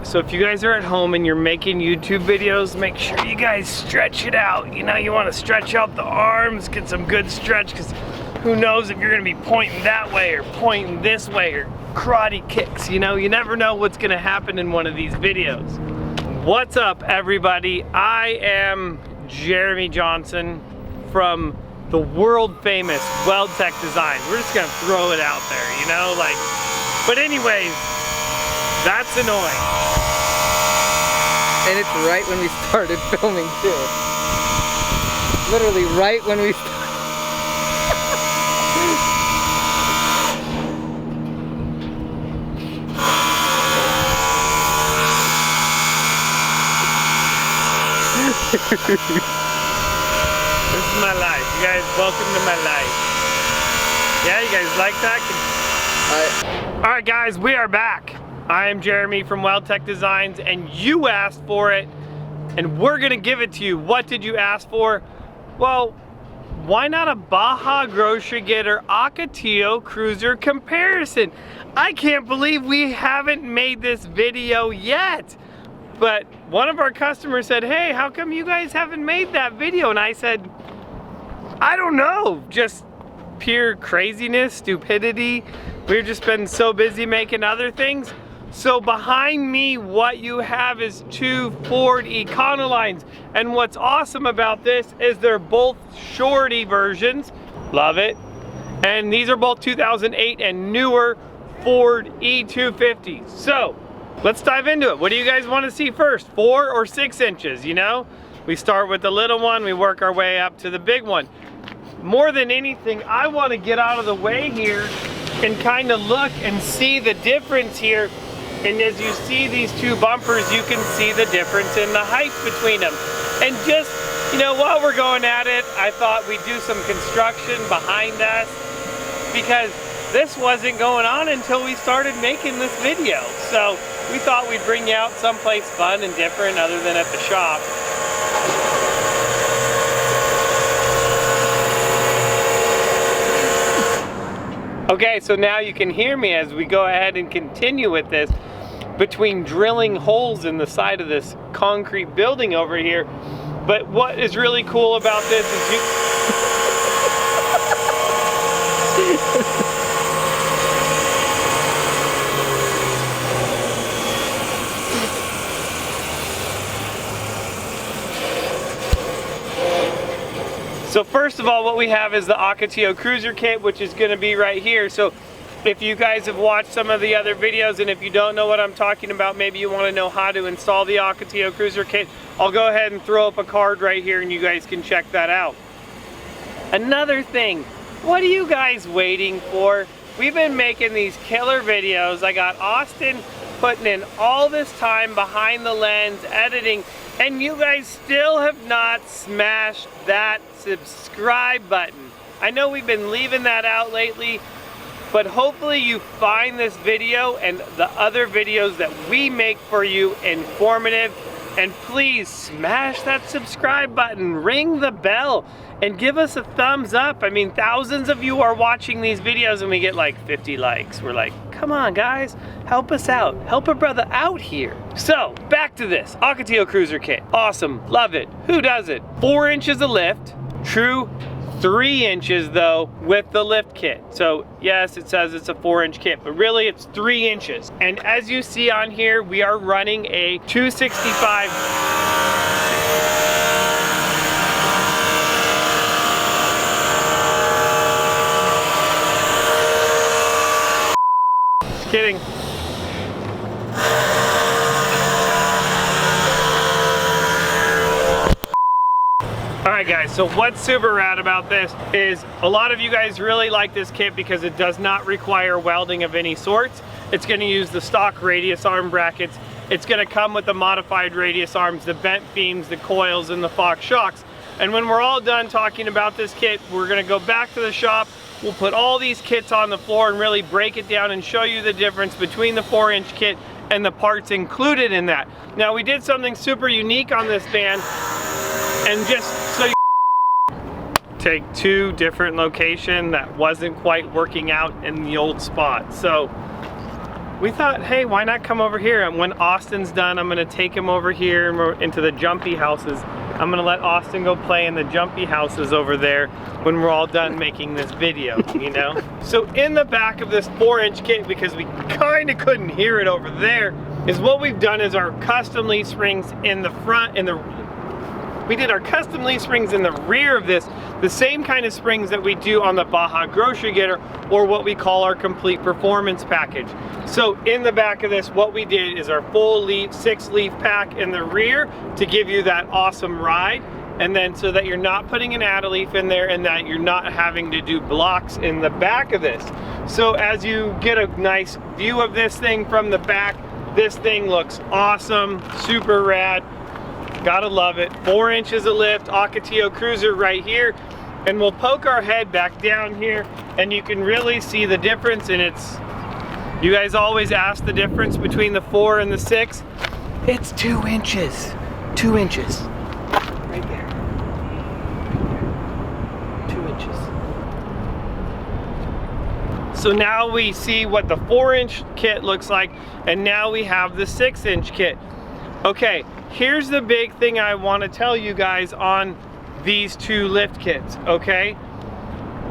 So if you guys are at home and you're making YouTube videos, make sure you guys stretch it out. You know, you want to stretch out the arms, get some good stretch, because who knows if you're going to be pointing that way or pointing this way or karate kicks. You know, you never know what's going to happen in one of these videos. What's up, everybody? I am Jeremy Johnson from the world famous WeldTec Designs. We're just going to throw it out there, you know, like, but anyways, that's annoying. And it's right when we started filming too. Literally right when we started. This is my life. You guys, welcome to my life. Yeah, you guys like that? All right, guys, we are back. I am Jeremy from WeldTec Designs, and you asked for it, and we're gonna give it to you. What did you ask for? Well, why not a Baja Grocery Getter Ocotillo Cruiser comparison? I can't believe we haven't made this video yet. But one of our customers said, hey, how come you guys haven't made that video? And I said, I don't know, just pure craziness, stupidity. We've just been so busy making other things. So behind me, what you have is two Ford Econolines. And what's awesome about this is they're both shorty versions. Love it. And these are both 2008 and newer Ford E250s. So let's dive into it. What do you guys want to see first? 4 or 6 inches, you know? We start with the little one, we work our way up to the big one. More than anything, I want to get out of the way here and kind of look and see the difference here. And as you see these two bumpers, you can see the difference in the height between them. And just, you know, while we're going at it, I thought we'd do some construction behind us, because this wasn't going on until we started making this video. So we thought we'd bring you out someplace fun and different other than at the shop. Okay, so now you can hear me as we go ahead and continue with this. Between drilling holes in the side of this concrete building over here. But what is really cool about this is you... So first of all, what we have is the Ocotillo Cruiser Kit, which is going to be right here. So if you guys have watched some of the other videos, and if you don't know what I'm talking about, maybe you want to know how to install the Ocotillo Cruiser Kit, I'll go ahead and throw up a card right here and you guys can check that out. Another thing, what are you guys waiting for? We've been making these killer videos. I got Austin putting in all this time behind the lens, editing, and you guys still have not smashed that subscribe button. I know we've been leaving that out lately, but hopefully you find this video and the other videos that we make for you informative. And please smash that subscribe button, ring the bell, and give us a thumbs up. I mean, thousands of you are watching these videos and we get like 50 likes. We're like, come on guys, help us out. Help a brother out here. So back to this Ocotillo Cruiser Kit. Awesome, love it. Who does it? 4 inches of lift, true 3 inches though with the lift kit. So yes, it says it's a 4-inch kit, but really it's 3 inches. And as you see on here, we are running a 265. Just kidding. Alright guys, so what's super rad about this is a lot of you guys really like this kit because it does not require welding of any sorts. It's going to use the stock radius arm brackets. It's going to come with the modified radius arms, the bent beams, the coils, and the Fox shocks. And when we're all done talking about this kit, we're going to go back to the shop. We'll put all these kits on the floor and really break it down and show you the difference between the 4-inch kit and the parts included in that. Now we did something super unique on this van, and just so you take 2 different locations that wasn't quite working out in the old spot. So we thought, hey, why not come over here? And when Austin's done, I'm gonna take him over here and we're into the jumpy houses. I'm gonna let Austin go play in the jumpy houses over there when we're all done making this video, you know? So in the back of this 4-inch kit, because we kinda couldn't hear it over there, is what we've done is our custom leaf springs in the front, we did our custom leaf springs in the rear of this, the same kind of springs that we do on the Baja Grocery Getter, or what we call our complete performance package. So in the back of this, what we did is our full leaf, 6-leaf pack in the rear to give you that awesome ride, and then so that you're not putting an add-a leaf in there and that you're not having to do blocks in the back of this. So as you get a nice view of this thing from the back, this thing looks awesome, super rad. Gotta love it. 4 inches of lift, Ocotillo Cruiser right here, and we'll poke our head back down here and you can really see the difference. And it's, you guys always ask the difference between the 4 and the 6. It's 2 inches. 2 inches. Right there. 2 inches. So now we see what the 4-inch kit looks like, and now we have the 6-inch kit. Okay, here's the big thing I want to tell you guys on these two lift kits, okay?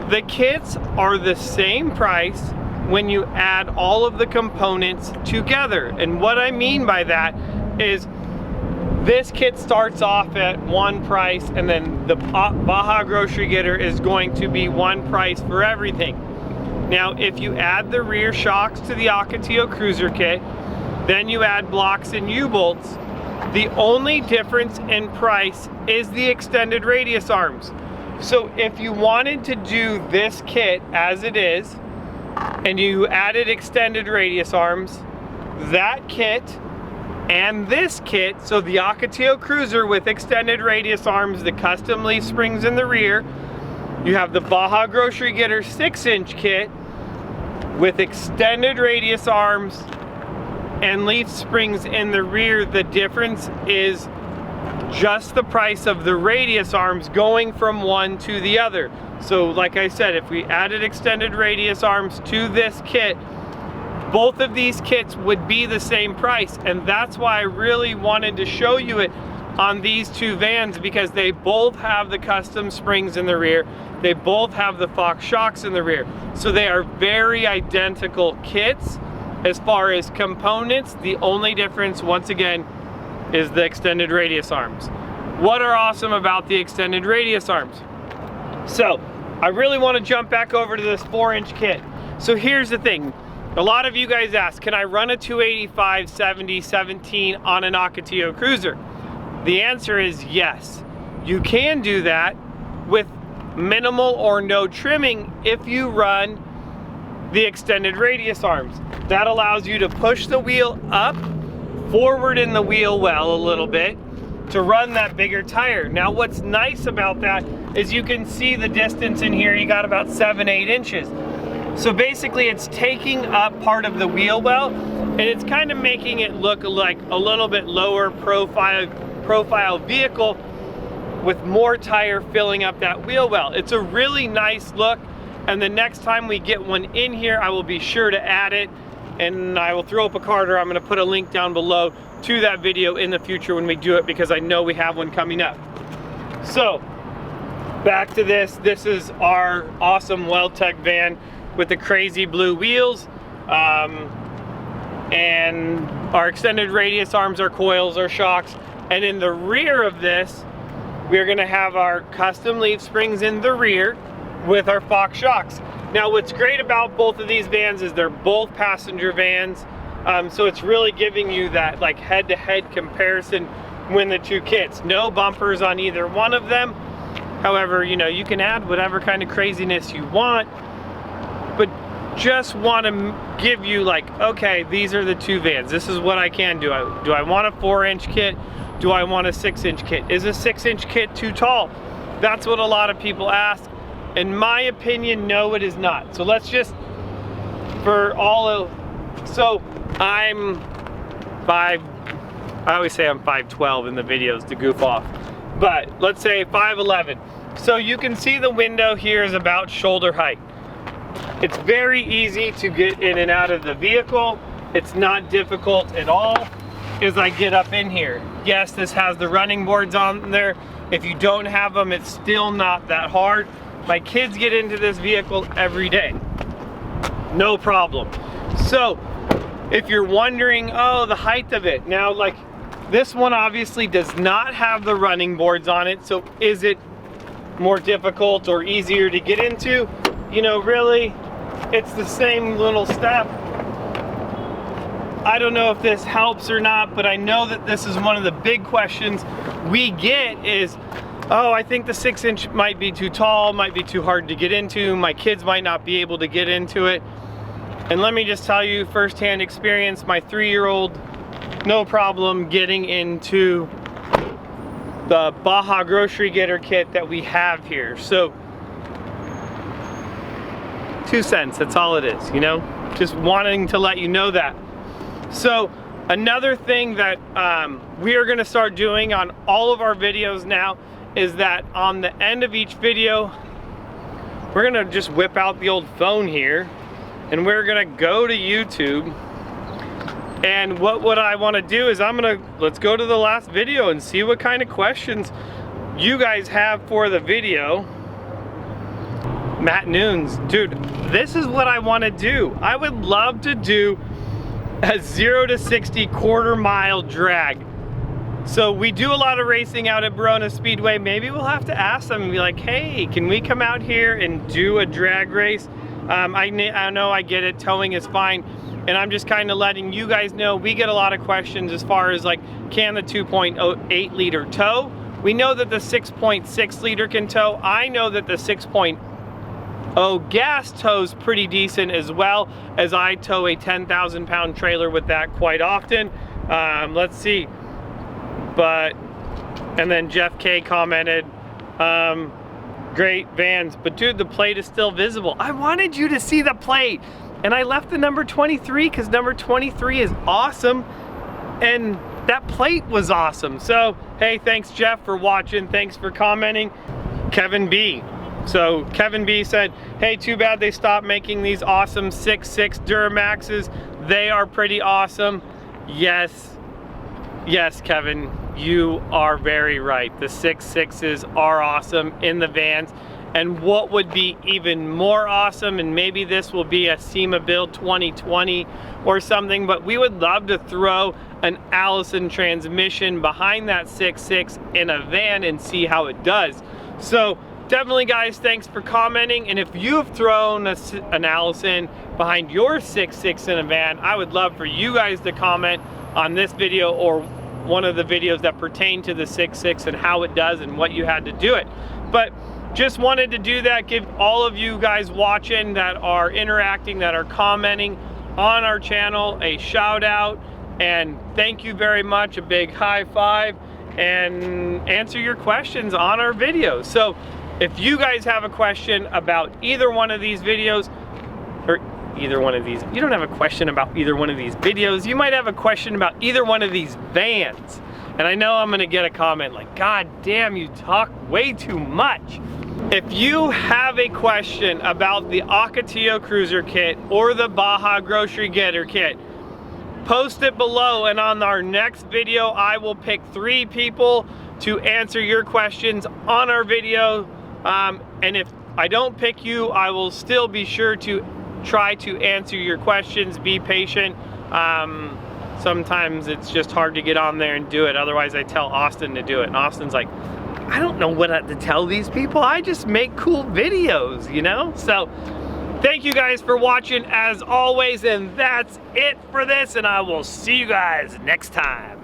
The kits are the same price when you add all of the components together. And what I mean by that is this kit starts off at one price, and then the Baja Grocery Getter is going to be one price for everything. Now, if you add the rear shocks to the Ocotillo Cruiser Kit, then you add blocks and U-bolts, the only difference in price is the extended radius arms. So if you wanted to do this kit as it is, and you added extended radius arms, that kit and this kit, so the Ocotillo Cruiser with extended radius arms, the custom leaf springs in the rear, you have the Baja Grocery Getter 6-inch kit with extended radius arms and leaf springs in the rear. The difference is just the price of the radius arms going from one to the other. So like I said, if we added extended radius arms to this kit, both of these kits would be the same price. And that's why I really wanted to show you it on these two vans, because they both have the custom springs in the rear. They both have the Fox shocks in the rear. So they are very identical kits. As far as components, the only difference, once again, is the extended radius arms. What are awesome about the extended radius arms? So, I really want to jump back over to this 4-inch kit. So here's the thing. A lot of you guys ask, can I run a 285, 70, 17 on an Ocotillo Cruiser? The answer is yes. You can do that with minimal or no trimming if you run the extended radius arms. That allows you to push the wheel up, forward in the wheel well a little bit to run that bigger tire. Now what's nice about that is you can see the distance in here. You got about 7-8 inches. So basically it's taking up part of the wheel well, and it's kind of making it look like a little bit lower profile vehicle with more tire filling up that wheel well. It's a really nice look. And the next time we get one in here, I will be sure to add it, and I will throw up a card, or I'm gonna put a link down below to that video in the future when we do it, because I know we have one coming up. So, back to this. This is our awesome WeldTec van with the crazy blue wheels. And our extended radius arms, our coils, our shocks. And in the rear of this, we're gonna have our custom leaf springs in the rear with our Fox shocks. Now what's great about both of these vans is they're both passenger vans, so it's really giving you that like head-to-head comparison when the two kits. No bumpers on either one of them. However, you know, you can add whatever kind of craziness you want, but just want to give you like, okay, these are the two vans. This is what I can do. Do I want a 4-inch kit? Do I want a 6-inch kit? Is a 6-inch kit too tall? That's what a lot of people ask. In my opinion, no, it is not. So let's just, so I'm I always say I'm 5'12" in the videos to goof off, but let's say 5'11". So you can see the window here is about shoulder height. It's very easy to get in and out of the vehicle. It's not difficult at all as I get up in here. Yes, this has the running boards on there. If you don't have them, it's still not that hard. My kids get into this vehicle every day. No problem. So, if you're wondering, oh, the height of it. Now, like, this one obviously does not have the running boards on it, so is it more difficult or easier to get into? You know, really, it's the same little step. I don't know if this helps or not, but I know that this is one of the big questions we get is, oh, I think the 6-inch might be too tall, might be too hard to get into, my kids might not be able to get into it. And let me just tell you, firsthand experience, my 3-year-old, no problem getting into the Baja Grocery Getter kit that we have here. So, 2 cents, that's all it is, you know? Just wanting to let you know that. So, another thing that we are gonna start doing on all of our videos now is that on the end of each video, we're gonna just whip out the old phone here and we're gonna go to YouTube. And what I wanna do is let's go to the last video and see what kind of questions you guys have for the video. Matt Noons, dude, this is what I wanna do. I would love to do a 0 to 60 quarter-mile drag. So we do a lot of racing out at Verona Speedway. Maybe we'll have to ask them and be like, hey, can we come out here and do a drag race? I know, I get it, towing is fine. And I'm just kind of letting you guys know, we get a lot of questions as far as like, can the 2.8 liter tow? We know that the 6.6 liter can tow. I know that the 6.0 gas tows pretty decent, as well as I tow a 10,000 pound trailer with that quite often. Let's see. And then Jeff K commented, great vans, but dude, the plate is still visible. I wanted you to see the plate, and I left the number 23 because number 23 is awesome, and that plate was awesome. So, hey, thanks Jeff for watching, thanks for commenting. Kevin B. So Kevin B said, hey, too bad they stopped making these awesome 6.6 Duramaxes. They are pretty awesome. Yes, Kevin, you are very right. The 6.6s are awesome in the vans. And what would be even more awesome, and maybe this will be a SEMA build 2020 or something, but we would love to throw an Allison transmission behind that 6.6 in a van and see how it does. So definitely, guys, thanks for commenting. And if you've thrown an Allison behind your 6.6 in a van, I would love for you guys to comment on this video or one of the videos that pertain to the 6.6 and how it does and what you had to do it. But just wanted to do that, give all of you guys watching that are interacting, that are commenting on our channel, a shout out, and thank you very much, a big high five, and answer your questions on our videos. So if you guys have a question about either one of these videos, or either one of these, you don't have a question about either one of these videos, you might have a question about either one of these vans. And I know I'm gonna get a comment like, God damn, you talk way too much. If you have a question about the Ocotillo Cruiser Kit or the Baja Grocery Getter Kit, post it below, and on our next video, I will pick 3 people to answer your questions on our video. And if I don't pick you, I will still be sure to try to answer your questions. Be patient. Sometimes it's just hard to get on there and do it. Otherwise, I tell Austin to do it, and Austin's like, I don't know what to tell these people. I just make cool videos, you know? So thank you guys for watching as always, and that's it for this, and I will see you guys next time.